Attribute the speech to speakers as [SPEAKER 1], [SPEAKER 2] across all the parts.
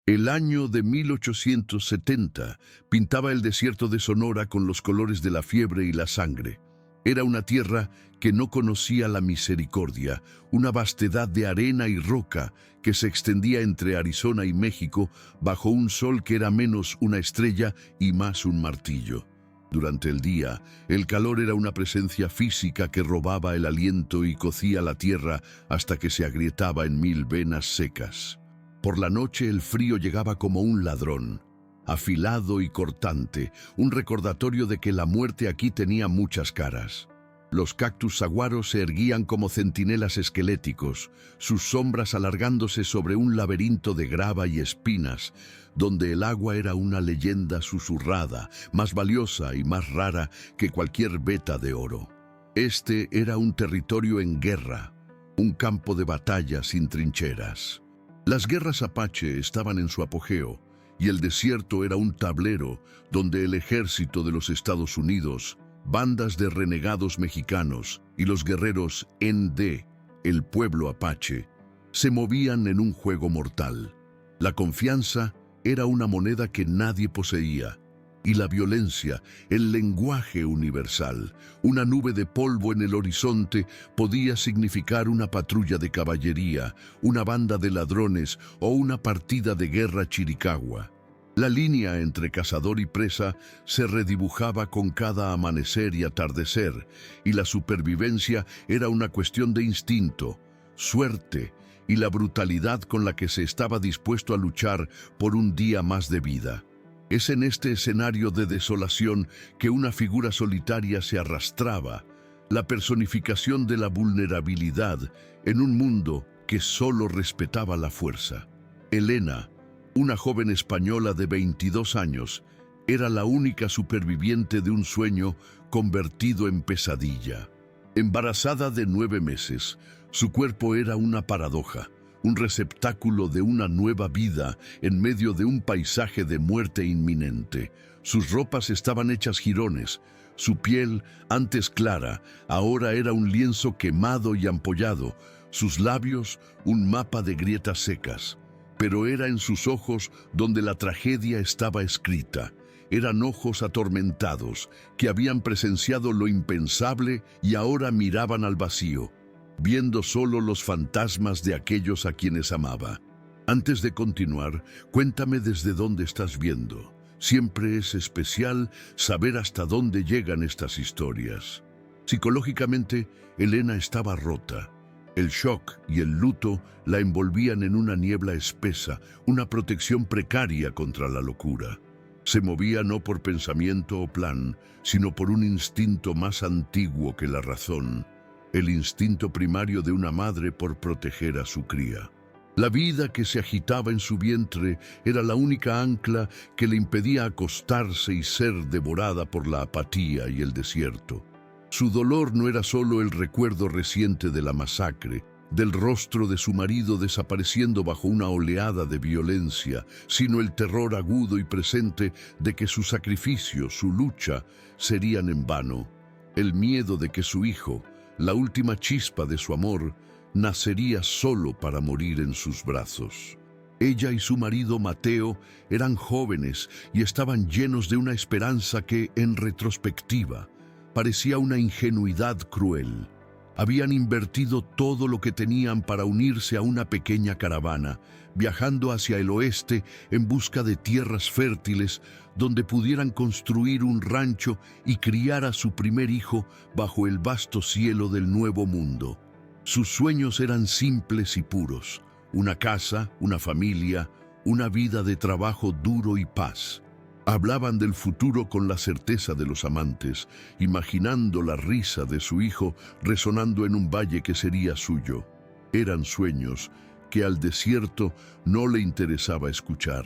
[SPEAKER 1] El año de 1870 pintaba el desierto de Sonora con los colores de la fiebre y la sangre. Era una tierra que no conocía la misericordia, una vastedad de arena y roca que se extendía entre Arizona y México bajo un sol que era menos una estrella y más un martillo. Durante el día, el calor era una presencia física que robaba el aliento y cocía la tierra hasta que se agrietaba en 1000 venas secas. Por la noche el frío llegaba como un ladrón, afilado y cortante, un recordatorio de que la muerte aquí tenía muchas caras. Los cactus saguaros se erguían como centinelas esqueléticos, sus sombras alargándose sobre un laberinto de grava y espinas, donde el agua era una leyenda susurrada, más valiosa y más rara que cualquier veta de oro. Este era un territorio en guerra, un campo de batalla sin trincheras. Las guerras apache estaban en su apogeo, y el desierto era un tablero donde el ejército de los Estados Unidos, bandas de renegados mexicanos y los guerreros ND, el pueblo apache, se movían en un juego mortal. La confianza era una moneda que nadie poseía, y la violencia, el lenguaje universal, una nube de polvo en el horizonte, podía significar una patrulla de caballería, una banda de ladrones o una partida de guerra chiricahua. La línea entre cazador y presa se redibujaba con cada amanecer y atardecer, y la supervivencia era una cuestión de instinto, suerte y la brutalidad con la que se estaba dispuesto a luchar por un día más de vida. Es en este escenario de desolación que una figura solitaria se arrastraba, la personificación de la vulnerabilidad en un mundo que solo respetaba la fuerza. Elena, una joven española de 22 años, era la única superviviente de un sueño convertido en pesadilla. Embarazada de 9 meses, su cuerpo era una paradoja, un receptáculo de una nueva vida en medio de un paisaje de muerte inminente. Sus ropas estaban hechas jirones, su piel, antes clara, ahora era un lienzo quemado y ampollado, sus labios, un mapa de grietas secas. Pero era en sus ojos donde la tragedia estaba escrita. Eran ojos atormentados, que habían presenciado lo impensable y ahora miraban al vacío, viendo solo los fantasmas de aquellos a quienes amaba. Antes de continuar, cuéntame desde dónde estás viendo. Siempre es especial saber hasta dónde llegan estas historias. Psicológicamente, Elena estaba rota. El shock y el luto la envolvían en una niebla espesa, una protección precaria contra la locura. Se movía no por pensamiento o plan, sino por un instinto más antiguo que la razón, el instinto primario de una madre por proteger a su cría. La vida que se agitaba en su vientre era la única ancla que le impedía acostarse y ser devorada por la apatía y el desierto. Su dolor no era solo el recuerdo reciente de la masacre, del rostro de su marido desapareciendo bajo una oleada de violencia, sino el terror agudo y presente de que su sacrificio, su lucha, serían en vano. El miedo de que su hijo, la última chispa de su amor, nacería solo para morir en sus brazos. Ella y su marido Mateo eran jóvenes y estaban llenos de una esperanza que, en retrospectiva, parecía una ingenuidad cruel. Habían invertido todo lo que tenían para unirse a una pequeña caravana, viajando hacia el oeste en busca de tierras fértiles donde pudieran construir un rancho y criar a su primer hijo bajo el vasto cielo del Nuevo Mundo. Sus sueños eran simples y puros: una casa, una familia, una vida de trabajo duro y paz. Hablaban del futuro con la certeza de los amantes, imaginando la risa de su hijo resonando en un valle que sería suyo. Eran sueños que al desierto no le interesaba escuchar.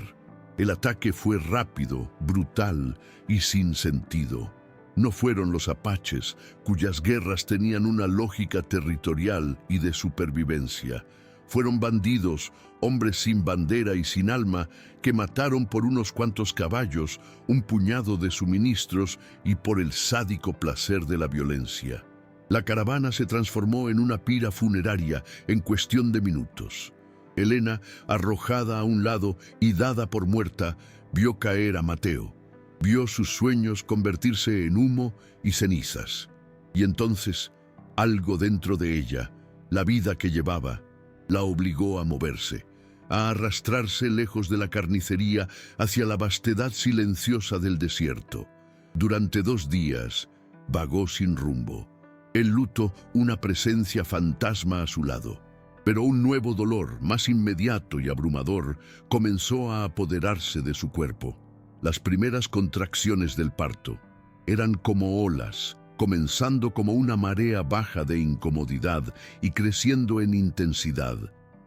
[SPEAKER 1] El ataque fue rápido, brutal y sin sentido. No fueron los apaches, cuyas guerras tenían una lógica territorial y de supervivencia. Fueron bandidos, hombres sin bandera y sin alma, que mataron por unos cuantos caballos, un puñado de suministros y por el sádico placer de la violencia. La caravana se transformó en una pira funeraria en cuestión de minutos. Helena, arrojada a un lado y dada por muerta, vio caer a Mateo. Vio sus sueños convertirse en humo y cenizas. Y entonces, algo dentro de ella, la vida que llevaba, la obligó a moverse, a arrastrarse lejos de la carnicería hacia la vastedad silenciosa del desierto. Durante 2 días, vagó sin rumbo. El luto, una presencia fantasma a su lado. Pero un nuevo dolor, más inmediato y abrumador, comenzó a apoderarse de su cuerpo. Las primeras contracciones del parto eran como olas, comenzando como una marea baja de incomodidad y creciendo en intensidad,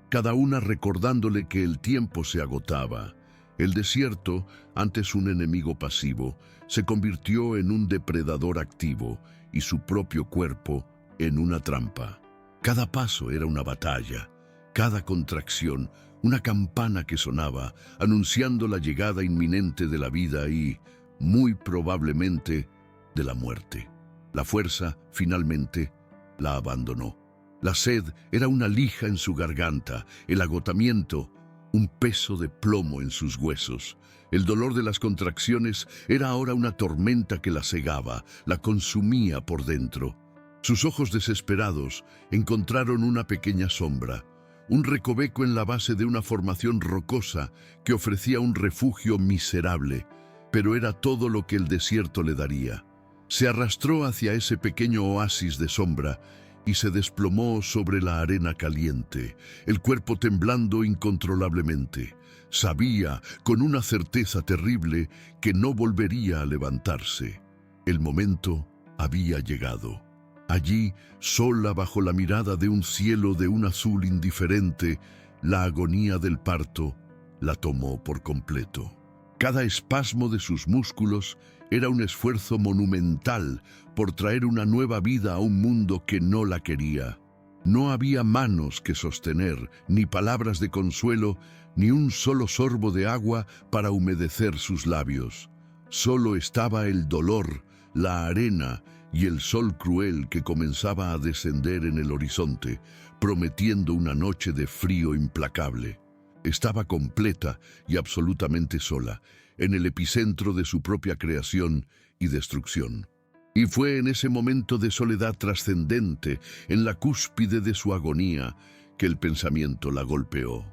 [SPEAKER 1] cada una recordándole que el tiempo se agotaba. El desierto, antes un enemigo pasivo, se convirtió en un depredador activo y su propio cuerpo en una trampa. Cada paso era una batalla, cada contracción una campana que sonaba, anunciando la llegada inminente de la vida y, muy probablemente, de la muerte. La fuerza, finalmente, la abandonó. La sed era una lija en su garganta, el agotamiento, un peso de plomo en sus huesos. El dolor de las contracciones era ahora una tormenta que la cegaba, la consumía por dentro. Sus ojos desesperados encontraron una pequeña sombra, un recoveco en la base de una formación rocosa que ofrecía un refugio miserable, pero era todo lo que el desierto le daría. Se arrastró hacia ese pequeño oasis de sombra y se desplomó sobre la arena caliente, el cuerpo temblando incontrolablemente. Sabía, con una certeza terrible, que no volvería a levantarse. El momento había llegado. Allí, sola bajo la mirada de un cielo de un azul indiferente, la agonía del parto la tomó por completo. Cada espasmo de sus músculos era un esfuerzo monumental por traer una nueva vida a un mundo que no la quería. No había manos que sostener, ni palabras de consuelo, ni un solo sorbo de agua para humedecer sus labios. Solo estaba el dolor, la arena y el sol cruel que comenzaba a descender en el horizonte, prometiendo una noche de frío implacable. Estaba completa y absolutamente sola, en el epicentro de su propia creación y destrucción. Y fue en ese momento de soledad trascendente, en la cúspide de su agonía, que el pensamiento la golpeó.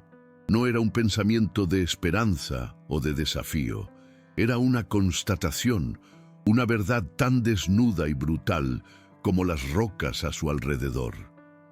[SPEAKER 1] No era un pensamiento de esperanza o de desafío, era una constatación, una verdad tan desnuda y brutal como las rocas a su alrededor.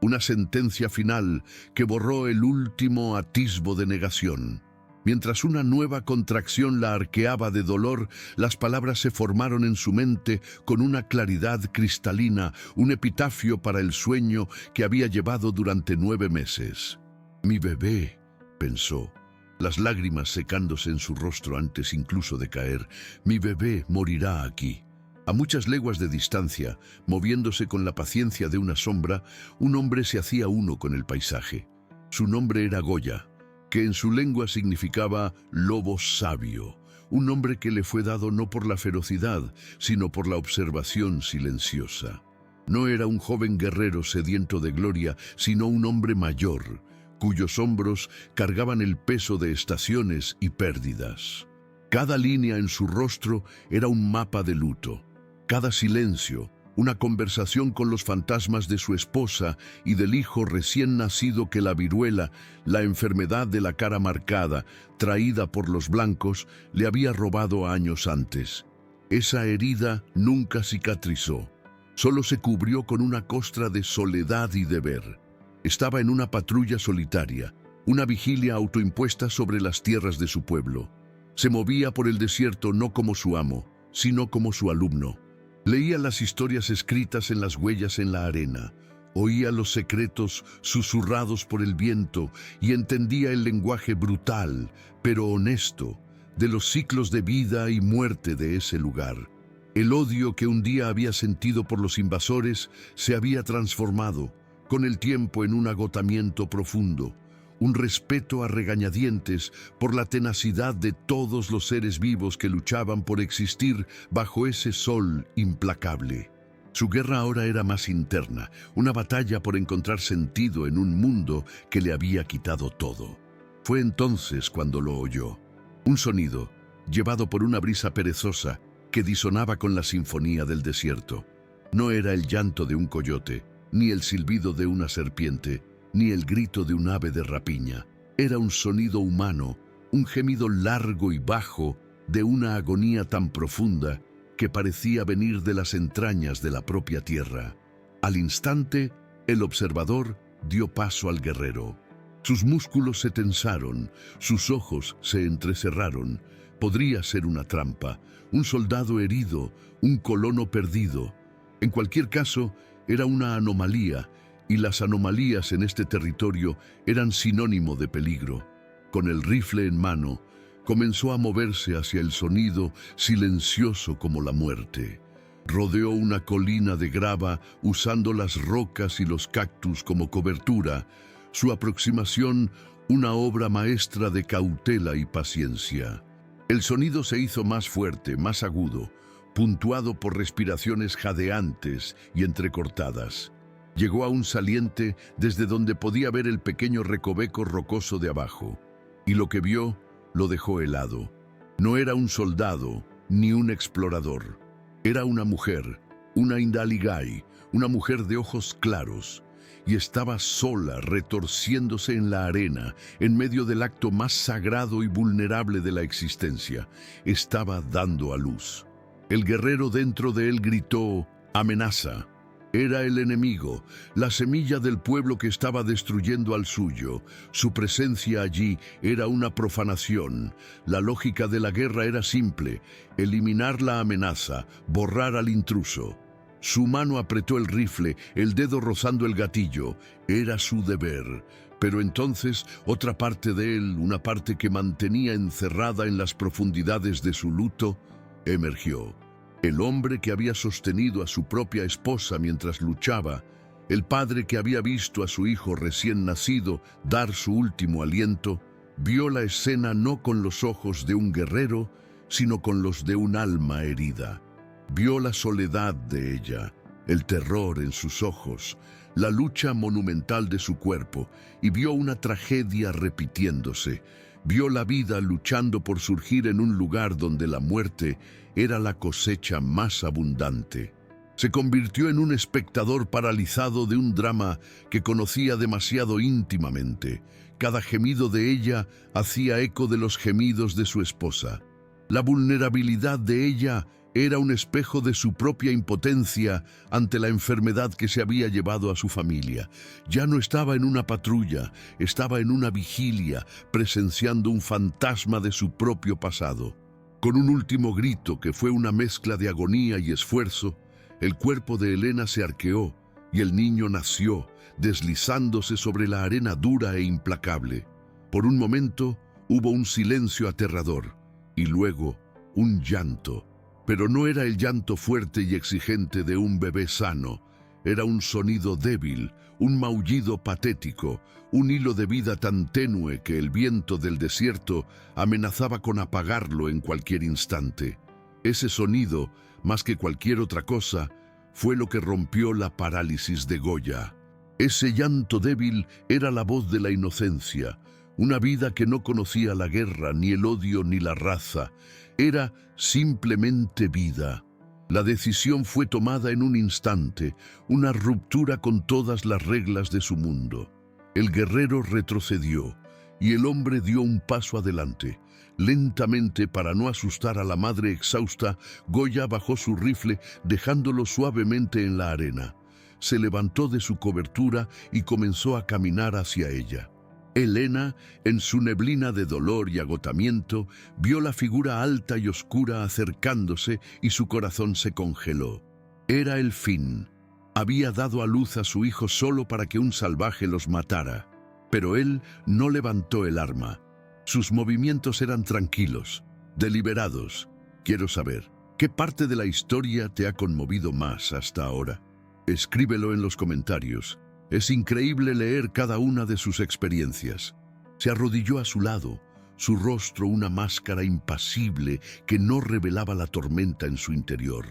[SPEAKER 1] Una sentencia final que borró el último atisbo de negación. Mientras una nueva contracción la arqueaba de dolor, las palabras se formaron en su mente con una claridad cristalina, un epitafio para el sueño que había llevado durante 9 meses. «Mi bebé», pensó, las lágrimas secándose en su rostro antes incluso de caer. «Mi bebé morirá aquí». A muchas leguas de distancia, moviéndose con la paciencia de una sombra, un hombre se hacía uno con el paisaje. Su nombre era Goya, que en su lengua significaba lobo sabio, un nombre que le fue dado no por la ferocidad, sino por la observación silenciosa. No era un joven guerrero sediento de gloria, sino un hombre mayor, cuyos hombros cargaban el peso de estaciones y pérdidas. Cada línea en su rostro era un mapa de luto. Cada silencio, una conversación con los fantasmas de su esposa y del hijo recién nacido que la viruela, la enfermedad de la cara marcada, traída por los blancos, le había robado años antes. Esa herida nunca cicatrizó, solo se cubrió con una costra de soledad y deber. Estaba en una patrulla solitaria, una vigilia autoimpuesta sobre las tierras de su pueblo. Se movía por el desierto no como su amo, sino como su alumno. Leía las historias escritas en las huellas en la arena, oía los secretos susurrados por el viento y entendía el lenguaje brutal, pero honesto, de los ciclos de vida y muerte de ese lugar. El odio que un día había sentido por los invasores se había transformado, con el tiempo, en un agotamiento profundo, un respeto a regañadientes por la tenacidad de todos los seres vivos que luchaban por existir bajo ese sol implacable. Su guerra ahora era más interna, una batalla por encontrar sentido en un mundo que le había quitado todo. Fue entonces cuando lo oyó. Un sonido, llevado por una brisa perezosa, que disonaba con la sinfonía del desierto. No era el llanto de un coyote, ni el silbido de una serpiente, ni el grito de un ave de rapiña. Era un sonido humano, un gemido largo y bajo de una agonía tan profunda que parecía venir de las entrañas de la propia tierra. Al instante, el observador dio paso al guerrero. Sus músculos se tensaron, sus ojos se entrecerraron. Podría ser una trampa, un soldado herido, un colono perdido. En cualquier caso, era una anomalía, y las anomalías en este territorio eran sinónimo de peligro. Con el rifle en mano, comenzó a moverse hacia el sonido silencioso como la muerte. Rodeó una colina de grava usando las rocas y los cactus como cobertura. Su aproximación, una obra maestra de cautela y paciencia. El sonido se hizo más fuerte, más agudo, puntuado por respiraciones jadeantes y entrecortadas. Llegó a un saliente desde donde podía ver el pequeño recoveco rocoso de abajo, y lo que vio lo dejó helado. No era un soldado ni un explorador. Era una mujer, una Indaligai, una mujer de ojos claros, y estaba sola, retorciéndose en la arena, en medio del acto más sagrado y vulnerable de la existencia. Estaba dando a luz. El guerrero dentro de él gritó: amenaza. Era el enemigo, la semilla del pueblo que estaba destruyendo al suyo. Su presencia allí era una profanación. La lógica de la guerra era simple: eliminar la amenaza, borrar al intruso. Su mano apretó el rifle, el dedo rozando el gatillo. Era su deber. Pero entonces otra parte de él, una parte que mantenía encerrada en las profundidades de su luto, emergió. El hombre que había sostenido a su propia esposa mientras luchaba, el padre que había visto a su hijo recién nacido dar su último aliento, vio la escena no con los ojos de un guerrero, sino con los de un alma herida. Vio la soledad de ella, el terror en sus ojos, la lucha monumental de su cuerpo, y vio una tragedia repitiéndose. Vio la vida luchando por surgir en un lugar donde la muerte era la cosecha más abundante. Se convirtió en un espectador paralizado de un drama que conocía demasiado íntimamente. Cada gemido de ella hacía eco de los gemidos de su esposa. La vulnerabilidad de ella era un espejo de su propia impotencia ante la enfermedad que se había llevado a su familia. Ya no estaba en una patrulla, estaba en una vigilia, presenciando un fantasma de su propio pasado. Con un último grito que fue una mezcla de agonía y esfuerzo, el cuerpo de Helena se arqueó y el niño nació, deslizándose sobre la arena dura e implacable. Por un momento hubo un silencio aterrador y luego un llanto. Pero no era el llanto fuerte y exigente de un bebé sano. Era un sonido débil, un maullido patético, un hilo de vida tan tenue que el viento del desierto amenazaba con apagarlo en cualquier instante. Ese sonido, más que cualquier otra cosa, fue lo que rompió la parálisis de Goya. Ese llanto débil era la voz de la inocencia, una vida que no conocía la guerra, ni el odio, ni la raza. Era simplemente vida. La decisión fue tomada en un instante, una ruptura con todas las reglas de su mundo. El guerrero retrocedió y el hombre dio un paso adelante. Lentamente, para no asustar a la madre exhausta, Goya bajó su rifle, dejándolo suavemente en la arena. Se levantó de su cobertura y comenzó a caminar hacia ella. Helena, en su neblina de dolor y agotamiento, vio la figura alta y oscura acercándose y su corazón se congeló. Era el fin. Había dado a luz a su hijo solo para que un salvaje los matara. Pero él no levantó el arma. Sus movimientos eran tranquilos, deliberados. Quiero saber, ¿qué parte de la historia te ha conmovido más hasta ahora? Escríbelo en los comentarios. Es increíble leer cada una de sus experiencias. Se arrodilló a su lado, su rostro una máscara impasible que no revelaba la tormenta en su interior.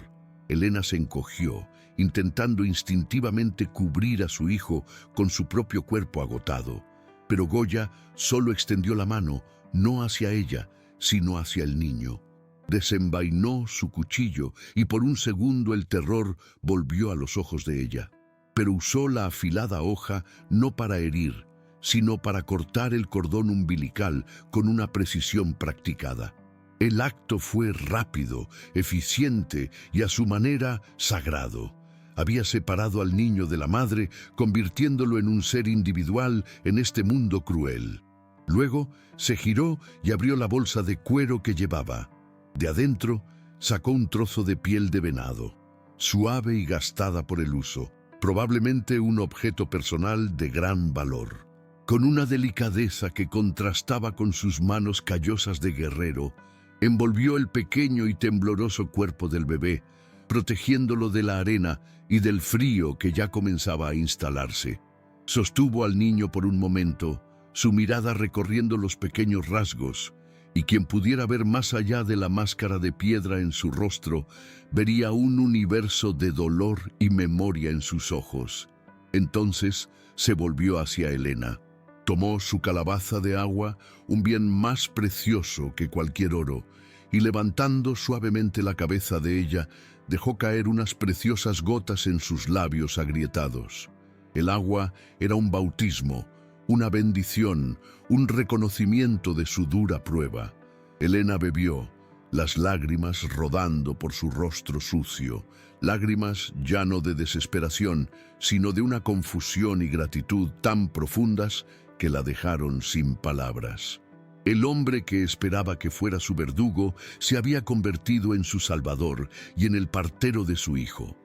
[SPEAKER 1] Elena se encogió, intentando instintivamente cubrir a su hijo con su propio cuerpo agotado. Pero Goya solo extendió la mano, no hacia ella, sino hacia el niño. Desenvainó su cuchillo y por un segundo el terror volvió a los ojos de ella. Pero usó la afilada hoja no para herir, sino para cortar el cordón umbilical con una precisión practicada. El acto fue rápido, eficiente y a su manera sagrado. Había separado al niño de la madre, convirtiéndolo en un ser individual en este mundo cruel. Luego se giró y abrió la bolsa de cuero que llevaba. De adentro sacó un trozo de piel de venado, suave y gastada por el uso, probablemente un objeto personal de gran valor. Con una delicadeza que contrastaba con sus manos callosas de guerrero, envolvió el pequeño y tembloroso cuerpo del bebé, protegiéndolo de la arena y del frío que ya comenzaba a instalarse. Sostuvo al niño por un momento, su mirada recorriendo los pequeños rasgos, y quien pudiera ver más allá de la máscara de piedra en su rostro, vería un universo de dolor y memoria en sus ojos. Entonces se volvió hacia Elena. Tomó su calabaza de agua, un bien más precioso que cualquier oro, y levantando suavemente la cabeza de ella, dejó caer unas preciosas gotas en sus labios agrietados. El agua era un bautismo, una bendición, un reconocimiento de su dura prueba. Elena bebió, las lágrimas rodando por su rostro sucio, lágrimas ya no de desesperación, sino de una confusión y gratitud tan profundas que la dejaron sin palabras. El hombre que esperaba que fuera su verdugo se había convertido en su salvador y en el partero de su hijo.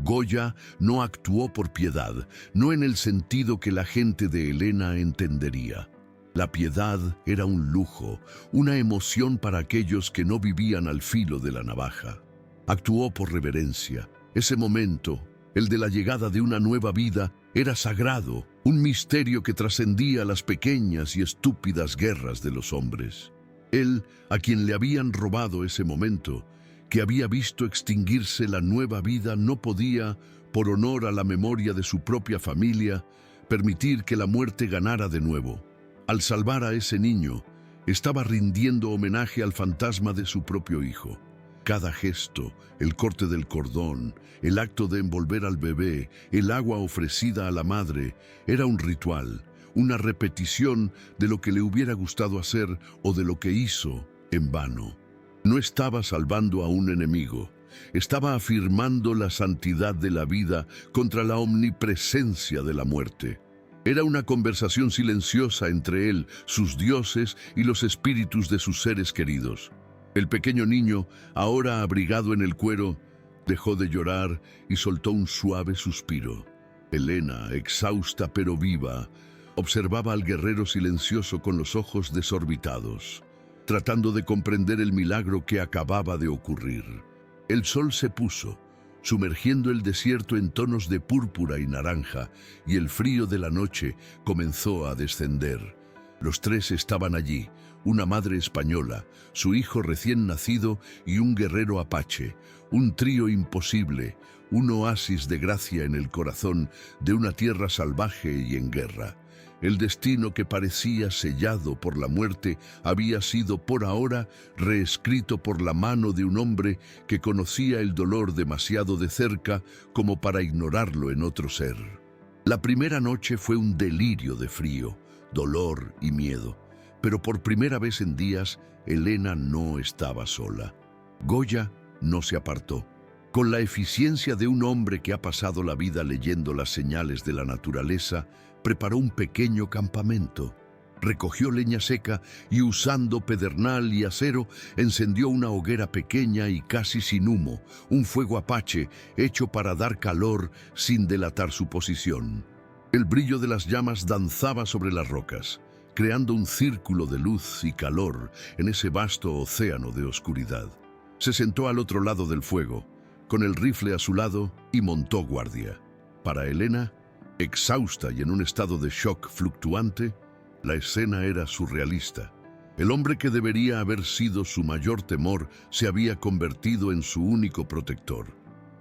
[SPEAKER 1] Goya no actuó por piedad, no en el sentido que la gente de Elena entendería. La piedad era un lujo, una emoción para aquellos que no vivían al filo de la navaja. Actuó por reverencia. Ese momento, el de la llegada de una nueva vida, era sagrado, un misterio que trascendía las pequeñas y estúpidas guerras de los hombres. Él, a quien le habían robado ese momento, que había visto extinguirse la nueva vida, no podía, por honor a la memoria de su propia familia, permitir que la muerte ganara de nuevo. Al salvar a ese niño, estaba rindiendo homenaje al fantasma de su propio hijo. Cada gesto, el corte del cordón, el acto de envolver al bebé, el agua ofrecida a la madre, era un ritual, una repetición de lo que le hubiera gustado hacer o de lo que hizo en vano. No estaba salvando a un enemigo, estaba afirmando la santidad de la vida contra la omnipresencia de la muerte. Era una conversación silenciosa entre él, sus dioses y los espíritus de sus seres queridos. El pequeño niño, ahora abrigado en el cuero, dejó de llorar y soltó un suave suspiro. Elena, exhausta pero viva, observaba al guerrero silencioso con los ojos desorbitados, tratando de comprender el milagro que acababa de ocurrir. El sol se puso, sumergiendo el desierto en tonos de púrpura y naranja, y el frío de la noche comenzó a descender. Los tres estaban allí, una madre española, su hijo recién nacido y un guerrero apache, un trío imposible, un oasis de gracia en el corazón de una tierra salvaje y en guerra. El destino que parecía sellado por la muerte había sido por ahora reescrito por la mano de un hombre que conocía el dolor demasiado de cerca como para ignorarlo en otro ser. La primera noche fue un delirio de frío, dolor y miedo, pero por primera vez en días Elena no estaba sola. Goya no se apartó. Con la eficiencia de un hombre que ha pasado la vida leyendo las señales de la naturaleza, preparó un pequeño campamento. Recogió leña seca y usando pedernal y acero, encendió una hoguera pequeña y casi sin humo, un fuego apache hecho para dar calor sin delatar su posición. El brillo de las llamas danzaba sobre las rocas, creando un círculo de luz y calor en ese vasto océano de oscuridad. Se sentó al otro lado del fuego, con el rifle a su lado, y montó guardia. Para Elena, exhausta y en un estado de shock fluctuante, la escena era surrealista. El hombre que debería haber sido su mayor temor se había convertido en su único protector.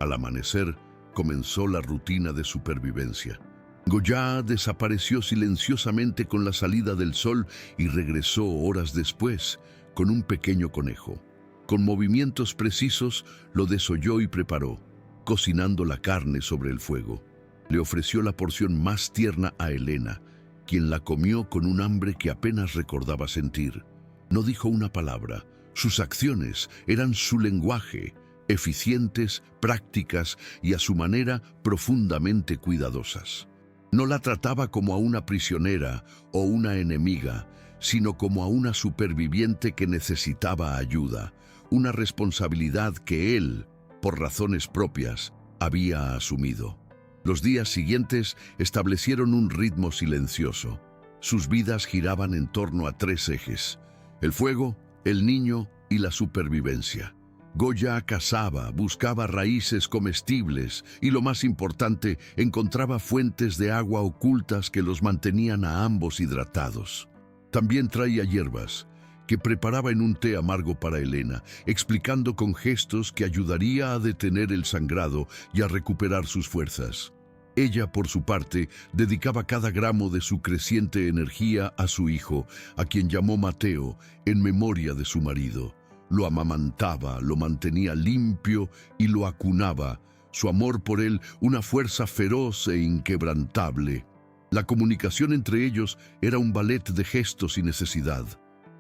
[SPEAKER 1] Al amanecer, comenzó la rutina de supervivencia. Goya desapareció silenciosamente con la salida del sol y regresó horas después con un pequeño conejo. Con movimientos precisos lo desolló y preparó, cocinando la carne sobre el fuego. Le ofreció la porción más tierna a Elena, quien la comió con un hambre que apenas recordaba sentir. No dijo una palabra. Sus acciones eran su lenguaje, eficientes, prácticas y a su manera profundamente cuidadosas. No la trataba como a una prisionera o una enemiga, sino como a una superviviente que necesitaba ayuda, una responsabilidad que él, por razones propias, había asumido. Los días siguientes establecieron un ritmo silencioso. Sus vidas giraban en torno a 3 ejes: el fuego, el niño y la supervivencia. Goya cazaba, buscaba raíces comestibles y, lo más importante, encontraba fuentes de agua ocultas que los mantenían a ambos hidratados. También traía hierbas, que preparaba en un té amargo para Elena, explicando con gestos que ayudaría a detener el sangrado y a recuperar sus fuerzas. Ella, por su parte, dedicaba cada gramo de su creciente energía a su hijo, a quien llamó Mateo, en memoria de su marido. Lo amamantaba, lo mantenía limpio y lo acunaba, su amor por él una fuerza feroz e inquebrantable. La comunicación entre ellos era un ballet de gestos y necesidad.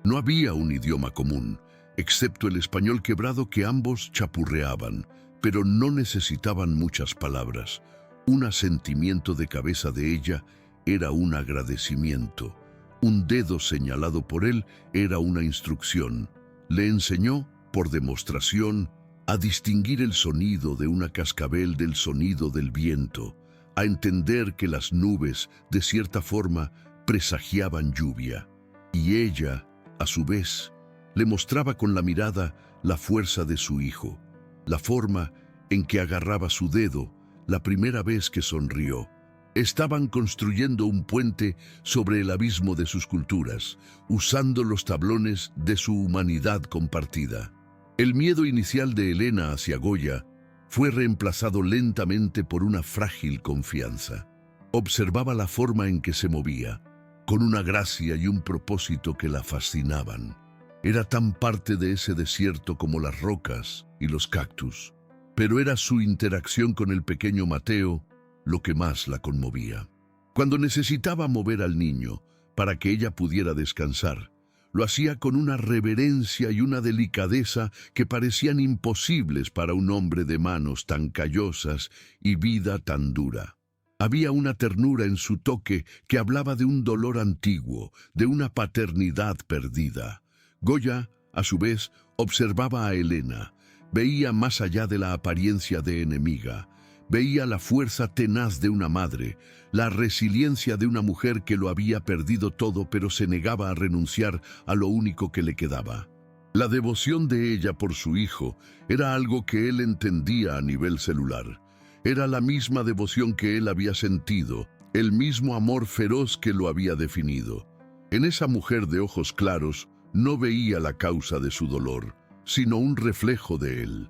[SPEAKER 1] No había un idioma común, excepto el español quebrado que ambos chapurreaban, pero no necesitaban muchas palabras. Un asentimiento de cabeza de ella era un agradecimiento. Un dedo señalado por él era una instrucción. Le enseñó, por demostración, a distinguir el sonido de una cascabel del sonido del viento, a entender que las nubes, de cierta forma, presagiaban lluvia. Y ella, a su vez, le mostraba con la mirada la fuerza de su hijo, la forma en que agarraba su dedo la primera vez que sonrió. Estaban construyendo un puente sobre el abismo de sus culturas, usando los tablones de su humanidad compartida. El miedo inicial de Elena hacia Goya fue reemplazado lentamente por una frágil confianza. Observaba la forma en que se movía, con una gracia y un propósito que la fascinaban. Era tan parte de ese desierto como las rocas y los cactus, pero era su interacción con el pequeño Mateo lo que más la conmovía. Cuando necesitaba mover al niño para que ella pudiera descansar, lo hacía con una reverencia y una delicadeza que parecían imposibles para un hombre de manos tan callosas y vida tan dura. Había una ternura en su toque que hablaba de un dolor antiguo, de una paternidad perdida. Goya, a su vez, observaba a Elena. Veía más allá de la apariencia de enemiga. Veía la fuerza tenaz de una madre, la resiliencia de una mujer que lo había perdido todo pero se negaba a renunciar a lo único que le quedaba. La devoción de ella por su hijo era algo que él entendía a nivel celular. Era la misma devoción que él había sentido, el mismo amor feroz que lo había definido. En esa mujer de ojos claros no veía la causa de su dolor, sino un reflejo de él.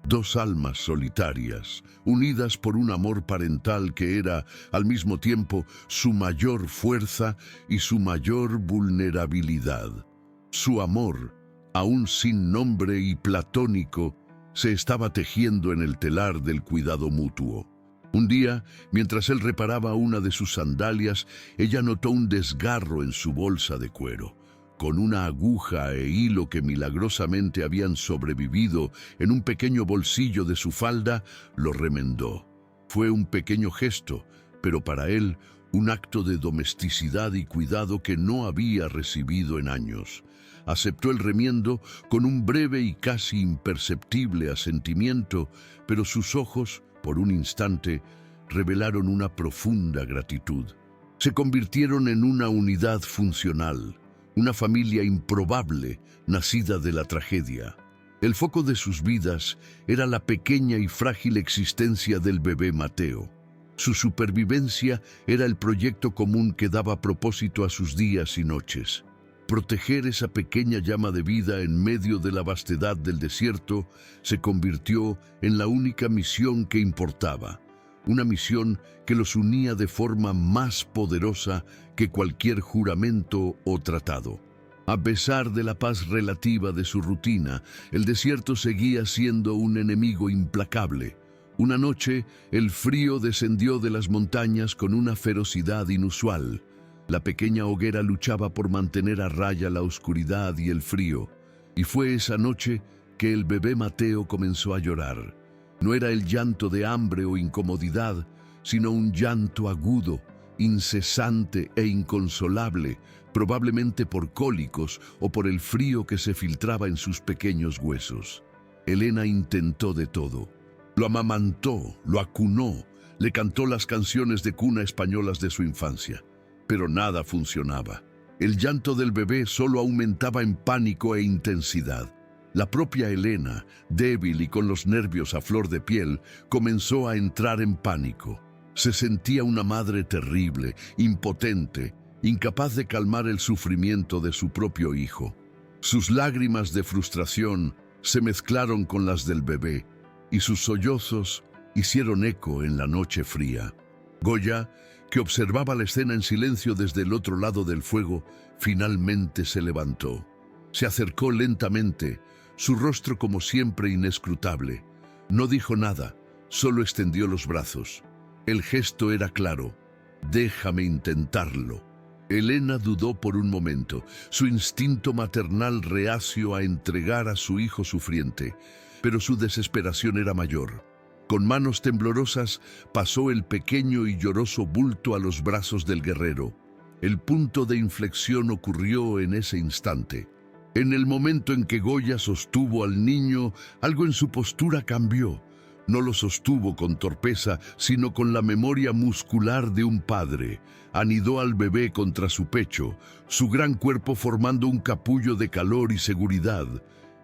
[SPEAKER 1] 2 almas solitarias, unidas por un amor parental que era, al mismo tiempo, su mayor fuerza y su mayor vulnerabilidad. Su amor, aún sin nombre y platónico, se estaba tejiendo en el telar del cuidado mutuo. Un día, mientras él reparaba una de sus sandalias, ella notó un desgarro en su bolsa de cuero. Con una aguja e hilo que milagrosamente habían sobrevivido en un pequeño bolsillo de su falda, lo remendó. Fue un pequeño gesto, pero para él un acto de domesticidad y cuidado que no había recibido en años. Aceptó el remiendo con un breve y casi imperceptible asentimiento, pero sus ojos, por un instante, revelaron una profunda gratitud. Se convirtieron en una unidad funcional. Una familia improbable, nacida de la tragedia. El foco de sus vidas era la pequeña y frágil existencia del bebé Mateo. Su supervivencia era el proyecto común que daba propósito a sus días y noches. Proteger esa pequeña llama de vida en medio de la vastedad del desierto se convirtió en la única misión que importaba, una misión que los unía de forma más poderosa que cualquier juramento o tratado. A pesar de la paz relativa de su rutina, el desierto seguía siendo un enemigo implacable. Una noche, el frío descendió de las montañas con una ferocidad inusual. La pequeña hoguera luchaba por mantener a raya la oscuridad y el frío, y fue esa noche que el bebé Mateo comenzó a llorar. No era el llanto de hambre o incomodidad, sino un llanto agudo, incesante e inconsolable, probablemente por cólicos o por el frío que se filtraba en sus pequeños huesos. Elena intentó de todo. Lo amamantó, lo acunó, le cantó las canciones de cuna españolas de su infancia. Pero nada funcionaba. El llanto del bebé solo aumentaba en pánico e intensidad. La propia Elena, débil y con los nervios a flor de piel, comenzó a entrar en pánico. Se sentía una madre terrible, impotente, incapaz de calmar el sufrimiento de su propio hijo. Sus lágrimas de frustración se mezclaron con las del bebé, y sus sollozos hicieron eco en la noche fría. Goya, que observaba la escena en silencio desde el otro lado del fuego, finalmente se levantó. Se acercó lentamente, su rostro como siempre inescrutable. No dijo nada, solo extendió los brazos. El gesto era claro: déjame intentarlo. Elena dudó por un momento, su instinto maternal reacio a entregar a su hijo sufriente, pero su desesperación era mayor. Con manos temblorosas pasó el pequeño y lloroso bulto a los brazos del guerrero. El punto de inflexión ocurrió en ese instante. En el momento en que Goya sostuvo al niño, algo en su postura cambió. No lo sostuvo con torpeza, sino con la memoria muscular de un padre. Anidó al bebé contra su pecho, su gran cuerpo formando un capullo de calor y seguridad.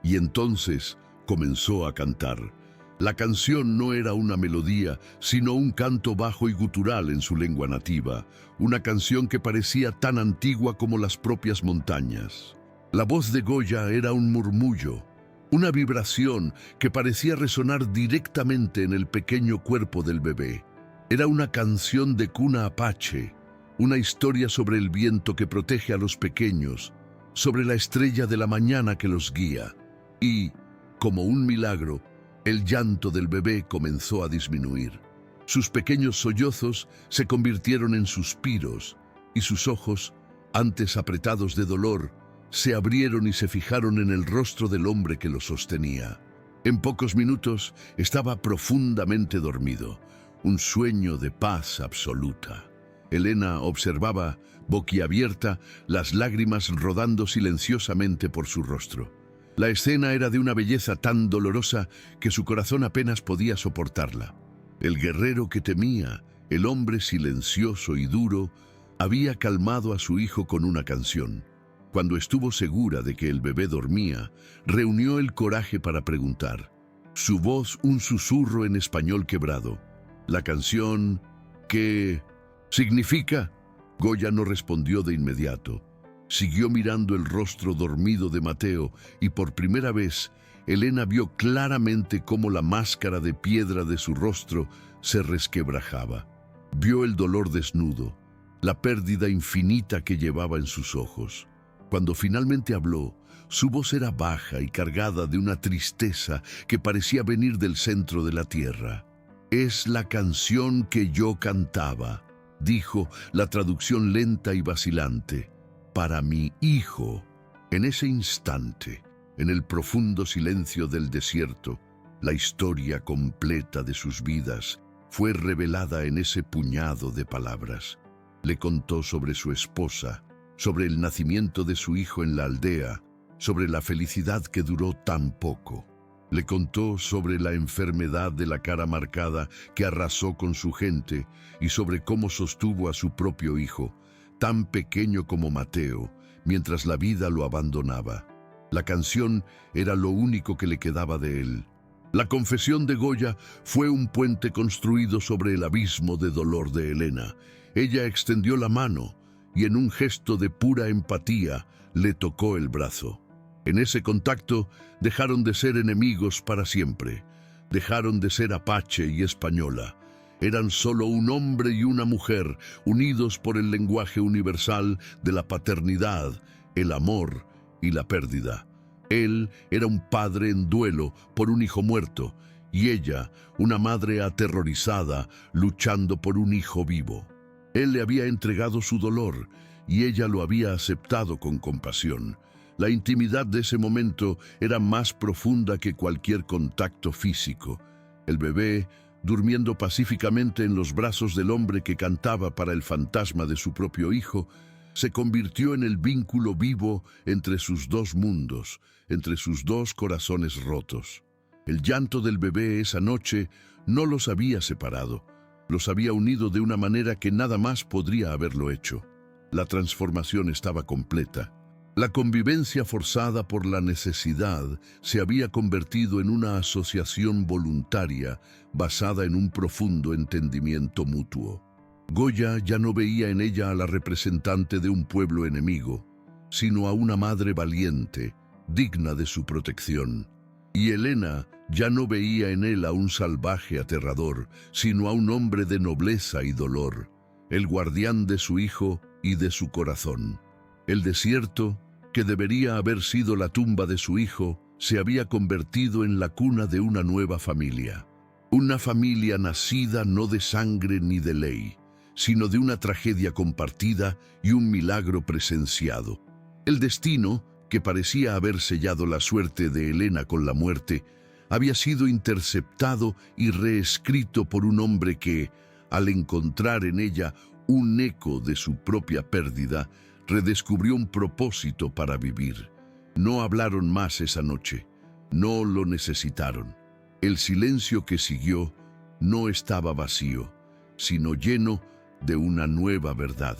[SPEAKER 1] Y entonces comenzó a cantar. La canción no era una melodía, sino un canto bajo y gutural en su lengua nativa, una canción que parecía tan antigua como las propias montañas. La voz de Goya era un murmullo, una vibración que parecía resonar directamente en el pequeño cuerpo del bebé. Era una canción de cuna apache, una historia sobre el viento que protege a los pequeños, sobre la estrella de la mañana que los guía. Y, como un milagro, el llanto del bebé comenzó a disminuir. Sus pequeños sollozos se convirtieron en suspiros, y sus ojos, antes apretados de dolor, se abrieron y se fijaron en el rostro del hombre que lo sostenía. En pocos minutos estaba profundamente dormido, un sueño de paz absoluta. Elena observaba, boquiabierta, las lágrimas rodando silenciosamente por su rostro. La escena era de una belleza tan dolorosa que su corazón apenas podía soportarla. El guerrero que temía, el hombre silencioso y duro, había calmado a su hijo con una canción. Cuando estuvo segura de que el bebé dormía, reunió el coraje para preguntar. Su voz un susurro en español quebrado. La canción, ¿qué significa? Goya no respondió de inmediato. Siguió mirando el rostro dormido de Mateo y por primera vez Elena vio claramente cómo la máscara de piedra de su rostro se resquebrajaba. Vio el dolor desnudo, la pérdida infinita que llevaba en sus ojos. Cuando finalmente habló, su voz era baja y cargada de una tristeza que parecía venir del centro de la tierra. «Es la canción que yo cantaba», dijo la traducción lenta y vacilante, «para mi hijo». En ese instante, en el profundo silencio del desierto, la historia completa de sus vidas fue revelada en ese puñado de palabras. Le contó sobre su esposa, sobre el nacimiento de su hijo en la aldea, sobre la felicidad que duró tan poco. Le contó sobre la enfermedad de la cara marcada que arrasó con su gente y sobre cómo sostuvo a su propio hijo, tan pequeño como Mateo, mientras la vida lo abandonaba. La canción era lo único que le quedaba de él. La confesión de Goya fue un puente construido sobre el abismo de dolor de Elena. Ella extendió la mano, y en un gesto de pura empatía le tocó el brazo. En ese contacto dejaron de ser enemigos para siempre. Dejaron de ser Apache y Española. Eran solo un hombre y una mujer, unidos por el lenguaje universal de la paternidad, el amor y la pérdida. Él era un padre en duelo por un hijo muerto, y ella, una madre aterrorizada, luchando por un hijo vivo. Él le había entregado su dolor, y ella lo había aceptado con compasión. La intimidad de ese momento era más profunda que cualquier contacto físico. El bebé, durmiendo pacíficamente en los brazos del hombre que cantaba para el fantasma de su propio hijo, se convirtió en el vínculo vivo entre sus dos mundos, entre sus dos corazones rotos. El llanto del bebé esa noche no los había separado, los había unido de una manera que nada más podría haberlo hecho. La transformación estaba completa. La convivencia forzada por la necesidad se había convertido en una asociación voluntaria basada en un profundo entendimiento mutuo. Goya ya no veía en ella a la representante de un pueblo enemigo, sino a una madre valiente, digna de su protección. Y Elena ya no veía en él a un salvaje aterrador, sino a un hombre de nobleza y dolor, el guardián de su hijo y de su corazón. El desierto, que debería haber sido la tumba de su hijo, se había convertido en la cuna de una nueva familia. Una familia nacida no de sangre ni de ley, sino de una tragedia compartida y un milagro presenciado. El destino, que parecía haber sellado la suerte de Elena con la muerte, había sido interceptado y reescrito por un hombre que, al encontrar en ella un eco de su propia pérdida, redescubrió un propósito para vivir. No hablaron más esa noche, no lo necesitaron. El silencio que siguió no estaba vacío, sino lleno de una nueva verdad.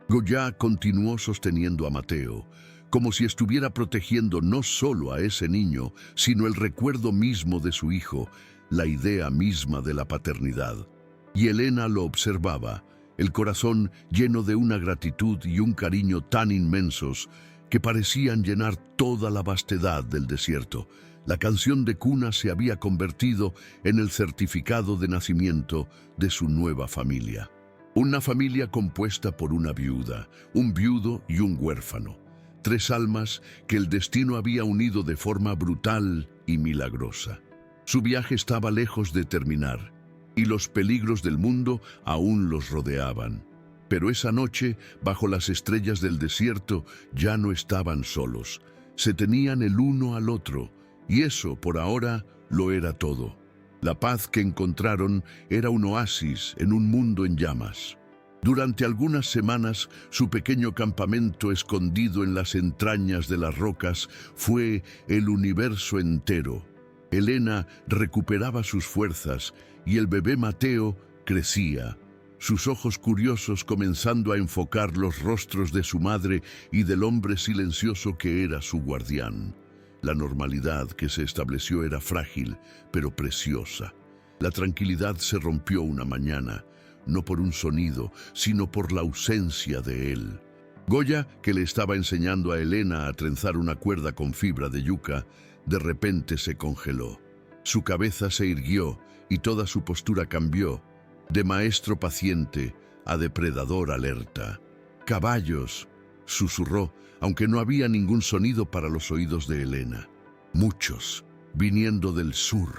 [SPEAKER 1] Goya continuó sosteniendo a Mateo, como si estuviera protegiendo no solo a ese niño, sino el recuerdo mismo de su hijo, la idea misma de la paternidad. Y Elena lo observaba, el corazón lleno de una gratitud y un cariño tan inmensos que parecían llenar toda la vastedad del desierto. La canción de cuna se había convertido en el certificado de nacimiento de su nueva familia. Una familia compuesta por una viuda, un viudo y un huérfano. 3 almas que el destino había unido de forma brutal y milagrosa. Su viaje estaba lejos de terminar, y los peligros del mundo aún los rodeaban. Pero esa noche, bajo las estrellas del desierto, ya no estaban solos. Se tenían el uno al otro, y eso, por ahora, lo era todo. La paz que encontraron era un oasis en un mundo en llamas. Durante algunas semanas, su pequeño campamento escondido en las entrañas de las rocas fue el universo entero. Elena recuperaba sus fuerzas y el bebé Mateo crecía, sus ojos curiosos comenzando a enfocar los rostros de su madre y del hombre silencioso que era su guardián. La normalidad que se estableció era frágil, pero preciosa. La tranquilidad se rompió una mañana, no por un sonido, sino por la ausencia de él. Goya, que le estaba enseñando a Elena a trenzar una cuerda con fibra de yuca, de repente se congeló. Su cabeza se irguió y toda su postura cambió, de maestro paciente a depredador alerta. «Caballos», susurró, aunque no había ningún sonido para los oídos de Elena. Muchos, viniendo del sur.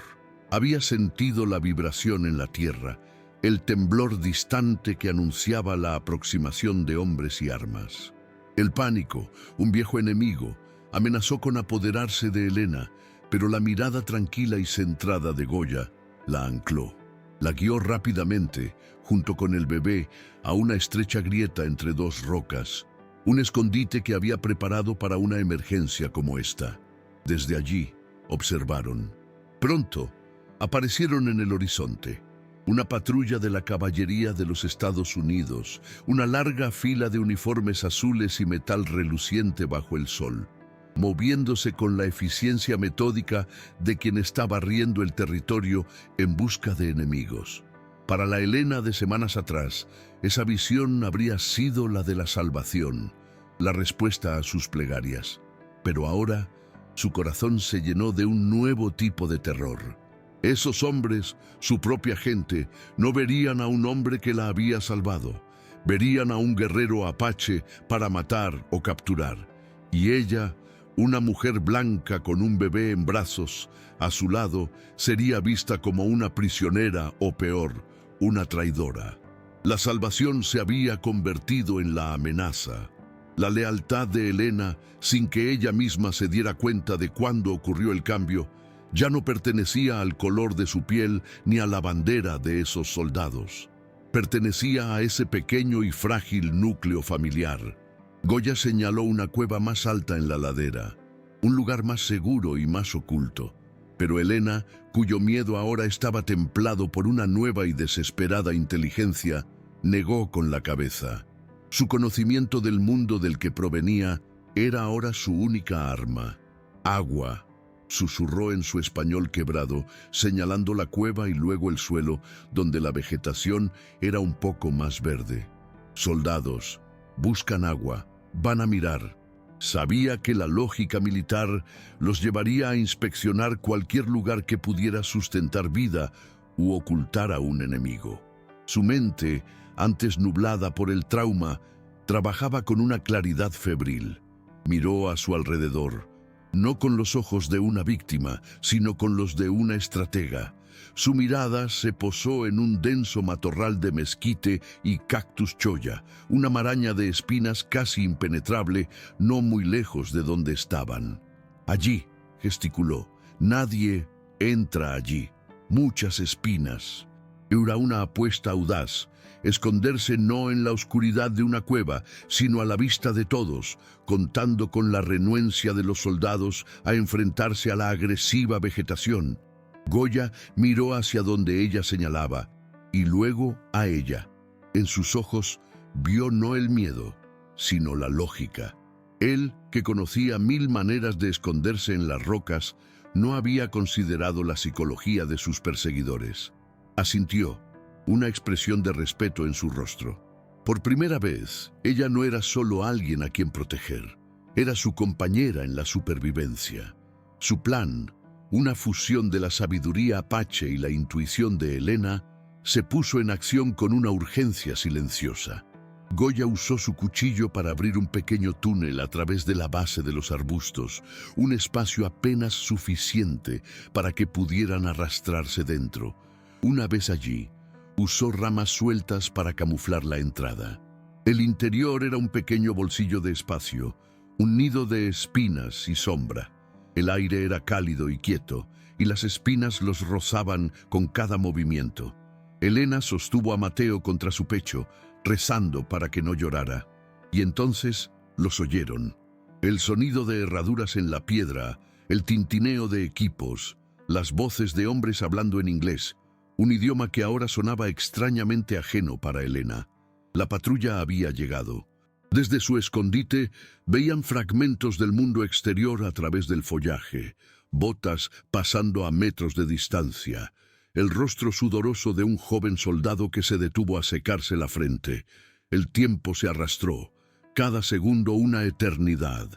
[SPEAKER 1] Había sentido la vibración en la tierra, el temblor distante que anunciaba la aproximación de hombres y armas. El pánico, un viejo enemigo, amenazó con apoderarse de Elena, pero la mirada tranquila y centrada de Goya la ancló. La guió rápidamente, junto con el bebé, a una estrecha grieta entre 2 rocas, un escondite que había preparado para una emergencia como esta. Desde allí, observaron. Pronto, aparecieron en el horizonte una patrulla de la caballería de los Estados Unidos, una larga fila de uniformes azules y metal reluciente bajo el sol, moviéndose con la eficiencia metódica de quien está barriendo el territorio en busca de enemigos. Para la Elena de semanas atrás, esa visión habría sido la de la salvación, la respuesta a sus plegarias. Pero ahora, su corazón se llenó de un nuevo tipo de terror. Esos hombres, su propia gente, no verían a un hombre que la había salvado. Verían a un guerrero apache para matar o capturar. Y ella, una mujer blanca con un bebé en brazos, a su lado, sería vista como una prisionera o peor, una traidora. La salvación se había convertido en la amenaza. La lealtad de Elena, sin que ella misma se diera cuenta de cuándo ocurrió el cambio, ya no pertenecía al color de su piel ni a la bandera de esos soldados. Pertenecía a ese pequeño y frágil núcleo familiar. Goya señaló una cueva más alta en la ladera, un lugar más seguro y más oculto. Pero Elena, cuyo miedo ahora estaba templado por una nueva y desesperada inteligencia, negó con la cabeza. Su conocimiento del mundo del que provenía era ahora su única arma. Agua, susurró en su español quebrado, señalando la cueva y luego el suelo, donde la vegetación era un poco más verde. Soldados, buscan agua, van a mirar. Sabía que la lógica militar los llevaría a inspeccionar cualquier lugar que pudiera sustentar vida u ocultar a un enemigo. Su mente, antes nublada por el trauma, trabajaba con una claridad febril. Miró a su alrededor, no con los ojos de una víctima, sino con los de una estratega. Su mirada se posó en un denso matorral de mezquite y cactus cholla, una maraña de espinas casi impenetrable, no muy lejos de donde estaban. Allí, gesticuló, nadie entra allí. Muchas espinas. Era una apuesta audaz, esconderse no en la oscuridad de una cueva, sino a la vista de todos, contando con la renuencia de los soldados a enfrentarse a la agresiva vegetación. Goya miró hacia donde ella señalaba, y luego a ella. En sus ojos vio no el miedo, sino la lógica. Él, que conocía 1000 maneras de esconderse en las rocas, no había considerado la psicología de sus perseguidores. Asintió, una expresión de respeto en su rostro. Por primera vez, ella no era solo alguien a quien proteger, era su compañera en la supervivencia. Su plan, una fusión de la sabiduría apache y la intuición de Elena, se puso en acción con una urgencia silenciosa. Goya usó su cuchillo para abrir un pequeño túnel a través de la base de los arbustos, un espacio apenas suficiente para que pudieran arrastrarse dentro. Una vez allí, usó ramas sueltas para camuflar la entrada. El interior era un pequeño bolsillo de espacio, un nido de espinas y sombra. El aire era cálido y quieto, y las espinas los rozaban con cada movimiento. Elena sostuvo a Mateo contra su pecho, rezando para que no llorara. Y entonces los oyeron. El sonido de herraduras en la piedra, el tintineo de equipos, las voces de hombres hablando en inglés, un idioma que ahora sonaba extrañamente ajeno para Elena. La patrulla había llegado. Desde su escondite veían fragmentos del mundo exterior a través del follaje, botas pasando a metros de distancia, el rostro sudoroso de un joven soldado que se detuvo a secarse la frente. El tiempo se arrastró, cada segundo una eternidad.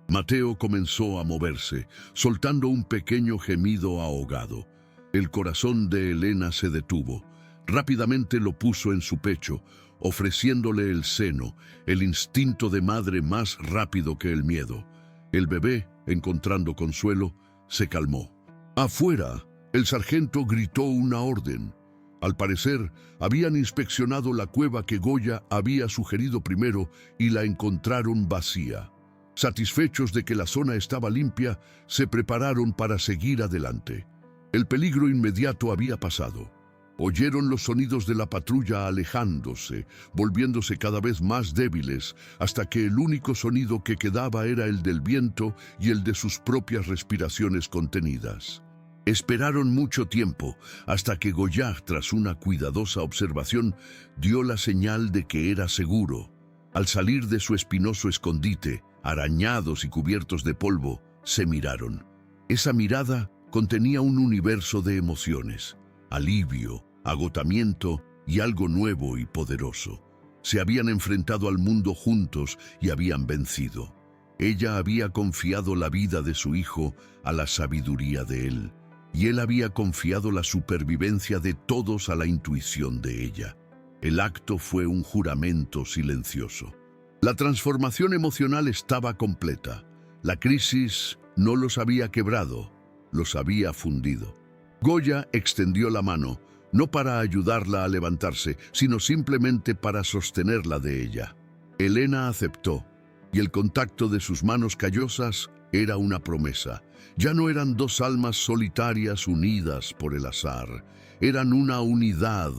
[SPEAKER 1] Mateo comenzó a moverse, soltando un pequeño gemido ahogado. El corazón de Elena se detuvo. Rápidamente lo puso en su pecho, ofreciéndole el seno, el instinto de madre más rápido que el miedo. El bebé, encontrando consuelo, se calmó. Afuera, el sargento gritó una orden. Al parecer, habían inspeccionado la cueva que Goya había sugerido primero y la encontraron vacía. Satisfechos de que la zona estaba limpia, se prepararon para seguir adelante. El peligro inmediato había pasado. Oyeron los sonidos de la patrulla alejándose, volviéndose cada vez más débiles, hasta que el único sonido que quedaba era el del viento y el de sus propias respiraciones contenidas. Esperaron mucho tiempo, hasta que Goya, tras una cuidadosa observación, dio la señal de que era seguro. Al salir de su espinoso escondite, arañados y cubiertos de polvo, se miraron. Esa mirada contenía un universo de emociones: alivio, agotamiento y algo nuevo y poderoso. Se habían enfrentado al mundo juntos y habían vencido. Ella había confiado la vida de su hijo a la sabiduría de él, y él había confiado la supervivencia de todos a la intuición de ella. El acto fue un juramento silencioso. La transformación emocional estaba completa. La crisis no los había quebrado, los había fundido. Goya extendió la mano, no para ayudarla a levantarse, sino simplemente para sostenerla de ella. Elena aceptó, y el contacto de sus manos callosas era una promesa. Ya no eran dos almas solitarias unidas por el azar, eran una unidad,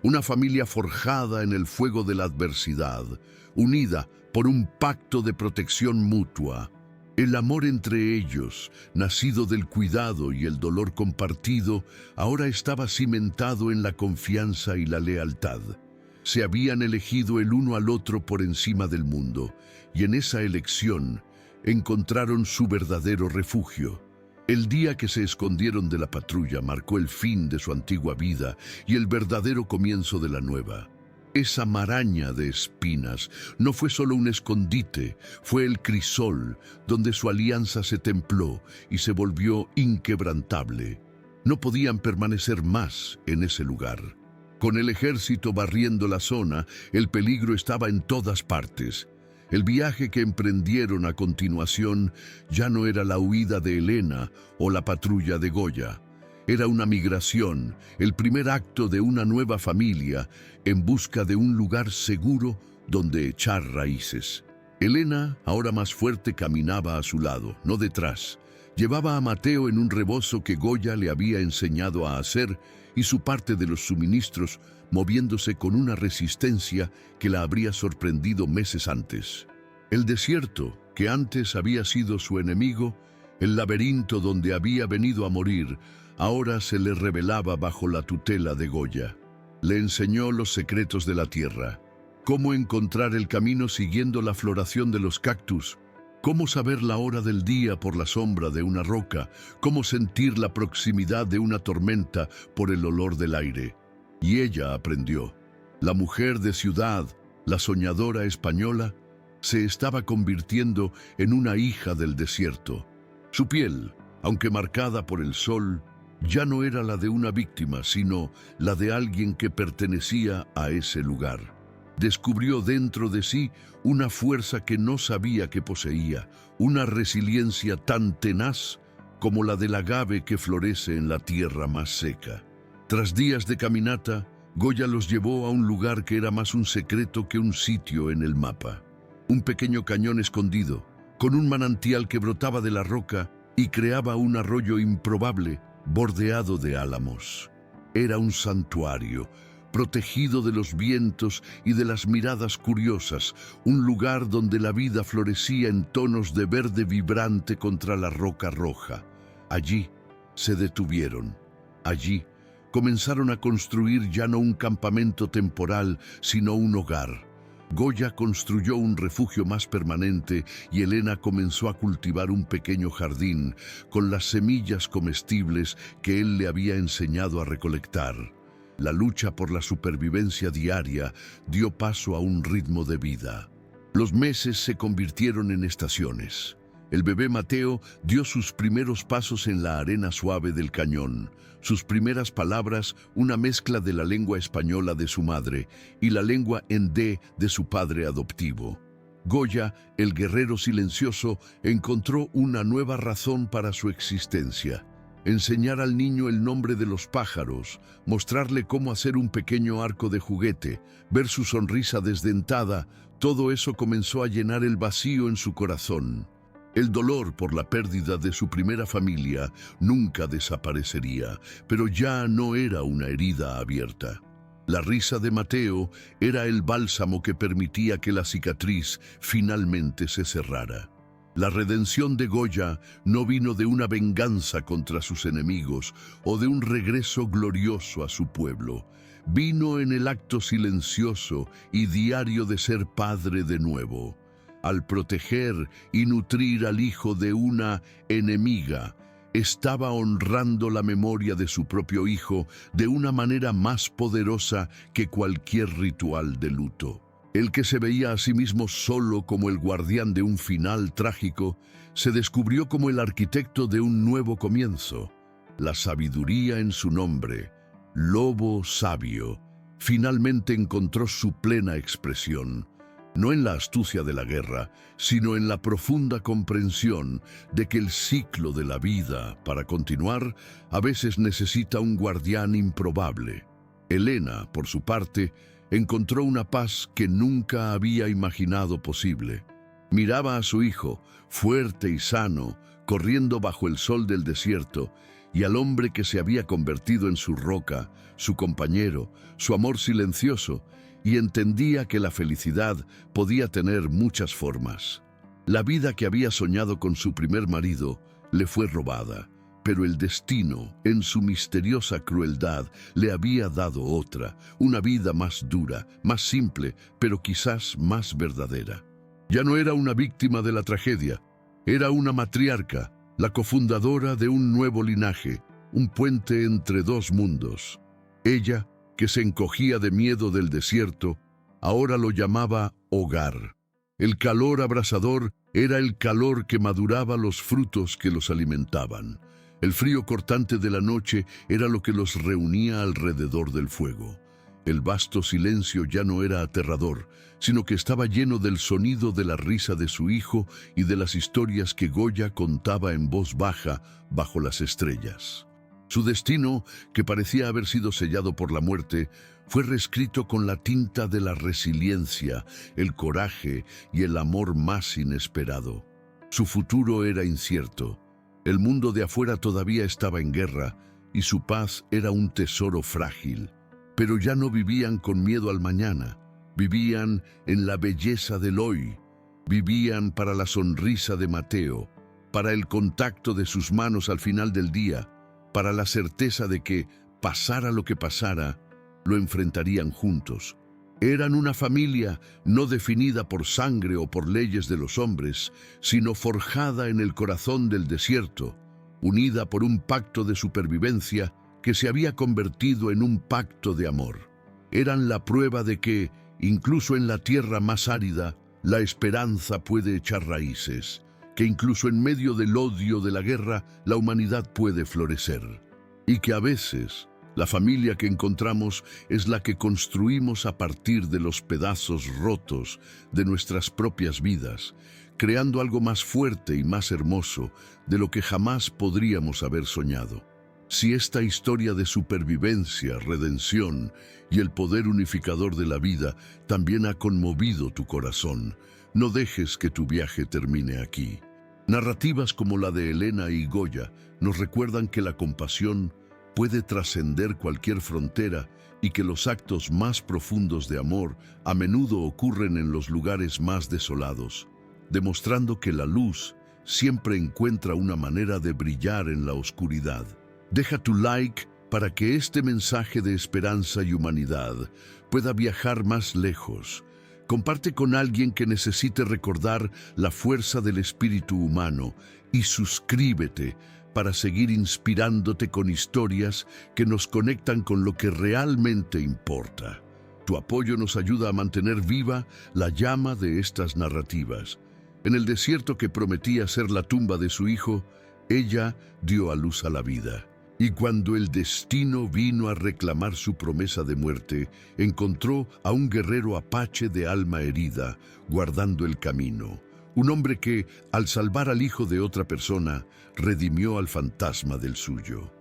[SPEAKER 1] una familia forjada en el fuego de la adversidad, unida por un pacto de protección mutua. El amor entre ellos, nacido del cuidado y el dolor compartido, ahora estaba cimentado en la confianza y la lealtad. Se habían elegido el uno al otro por encima del mundo, y en esa elección encontraron su verdadero refugio. El día que se escondieron de la patrulla marcó el fin de su antigua vida y el verdadero comienzo de la nueva. Esa maraña de espinas no fue solo un escondite, fue el crisol donde su alianza se templó y se volvió inquebrantable. No podían permanecer más en ese lugar. Con el ejército barriendo la zona, el peligro estaba en todas partes. El viaje que emprendieron a continuación ya no era la huida de Elena o la patrulla de Goya. Era una migración, el primer acto de una nueva familia en busca de un lugar seguro donde echar raíces. Elena, ahora más fuerte, caminaba a su lado, no detrás. Llevaba a Mateo en un rebozo que Goya le había enseñado a hacer y su parte de los suministros, moviéndose con una resistencia que la habría sorprendido meses antes. El desierto, que antes había sido su enemigo, el laberinto donde había venido a morir, ahora se le revelaba bajo la tutela de Goya. Le enseñó los secretos de la tierra, cómo encontrar el camino siguiendo la floración de los cactus, cómo saber la hora del día por la sombra de una roca, cómo sentir la proximidad de una tormenta por el olor del aire. Y ella aprendió. La mujer de ciudad, la soñadora española, se estaba convirtiendo en una hija del desierto. Su piel, aunque marcada por el sol, ya no era la de una víctima, sino la de alguien que pertenecía a ese lugar. Descubrió dentro de sí una fuerza que no sabía que poseía, una resiliencia tan tenaz como la del agave que florece en la tierra más seca. Tras días de caminata, Goya los llevó a un lugar que era más un secreto que un sitio en el mapa. Un pequeño cañón escondido, con un manantial que brotaba de la roca y creaba un arroyo improbable, bordeado de álamos. Era un santuario, protegido de los vientos y de las miradas curiosas, un lugar donde la vida florecía en tonos de verde vibrante contra la roca roja. Allí se detuvieron. Allí comenzaron a construir ya no un campamento temporal, sino un hogar. Goya construyó un refugio más permanente y Elena comenzó a cultivar un pequeño jardín con las semillas comestibles que él le había enseñado a recolectar. La lucha por la supervivencia diaria dio paso a un ritmo de vida. Los meses se convirtieron en estaciones. El bebé Mateo dio sus primeros pasos en la arena suave del cañón. Sus primeras palabras, una mezcla de la lengua española de su madre y la lengua endé de su padre adoptivo. Goya, el guerrero silencioso, encontró una nueva razón para su existencia. Enseñar al niño el nombre de los pájaros, mostrarle cómo hacer un pequeño arco de juguete, ver su sonrisa desdentada, todo eso comenzó a llenar el vacío en su corazón. El dolor por la pérdida de su primera familia nunca desaparecería, pero ya no era una herida abierta. La risa de Mateo era el bálsamo que permitía que la cicatriz finalmente se cerrara. La redención de Goya no vino de una venganza contra sus enemigos o de un regreso glorioso a su pueblo. Vino en el acto silencioso y diario de ser padre de nuevo. Al proteger y nutrir al hijo de una enemiga, estaba honrando la memoria de su propio hijo de una manera más poderosa que cualquier ritual de luto. El que se veía a sí mismo solo como el guardián de un final trágico, se descubrió como el arquitecto de un nuevo comienzo. La sabiduría en su nombre, lobo sabio, finalmente encontró su plena expresión, no en la astucia de la guerra, sino en la profunda comprensión de que el ciclo de la vida, para continuar, a veces necesita un guardián improbable. Helena, por su parte, encontró una paz que nunca había imaginado posible. Miraba a su hijo, fuerte y sano, corriendo bajo el sol del desierto, y al hombre que se había convertido en su roca, su compañero, su amor silencioso, y entendía que la felicidad podía tener muchas formas. La vida que había soñado con su primer marido le fue robada, pero el destino, en su misteriosa crueldad, le había dado otra, una vida más dura, más simple, pero quizás más verdadera. Ya no era una víctima de la tragedia, era una matriarca, la cofundadora de un nuevo linaje, un puente entre dos mundos. Ella, que se encogía de miedo del desierto, ahora lo llamaba hogar. El calor abrasador era el calor que maduraba los frutos que los alimentaban. El frío cortante de la noche era lo que los reunía alrededor del fuego. El vasto silencio ya no era aterrador, sino que estaba lleno del sonido de la risa de su hijo y de las historias que Goya contaba en voz baja bajo las estrellas. Su destino, que parecía haber sido sellado por la muerte, fue reescrito con la tinta de la resiliencia, el coraje y el amor más inesperado. Su futuro era incierto. El mundo de afuera todavía estaba en guerra y su paz era un tesoro frágil. Pero ya no vivían con miedo al mañana, vivían en la belleza del hoy, vivían para la sonrisa de Mateo, para el contacto de sus manos al final del día, para la certeza de que, pasara lo que pasara, lo enfrentarían juntos. Eran una familia no definida por sangre o por leyes de los hombres, sino forjada en el corazón del desierto, unida por un pacto de supervivencia que se había convertido en un pacto de amor. Eran la prueba de que, incluso en la tierra más árida, la esperanza puede echar raíces, que incluso en medio del odio de la guerra, la humanidad puede florecer, y que a veces la familia que encontramos es la que construimos a partir de los pedazos rotos de nuestras propias vidas, creando algo más fuerte y más hermoso de lo que jamás podríamos haber soñado. Si esta historia de supervivencia, redención y el poder unificador de la vida también ha conmovido tu corazón, no dejes que tu viaje termine aquí. Narrativas como la de Helena y Goya nos recuerdan que la compasión puede trascender cualquier frontera y que los actos más profundos de amor a menudo ocurren en los lugares más desolados, demostrando que la luz siempre encuentra una manera de brillar en la oscuridad. Deja tu like para que este mensaje de esperanza y humanidad pueda viajar más lejos. Comparte con alguien que necesite recordar la fuerza del espíritu humano y suscríbete para seguir inspirándote con historias que nos conectan con lo que realmente importa. Tu apoyo nos ayuda a mantener viva la llama de estas narrativas. En el desierto que prometía ser la tumba de su hijo, ella dio a luz a la vida. Y cuando el destino vino a reclamar su promesa de muerte, encontró a un guerrero apache de alma herida, guardando el camino. Un hombre que, al salvar al hijo de otra persona, redimió al fantasma del suyo.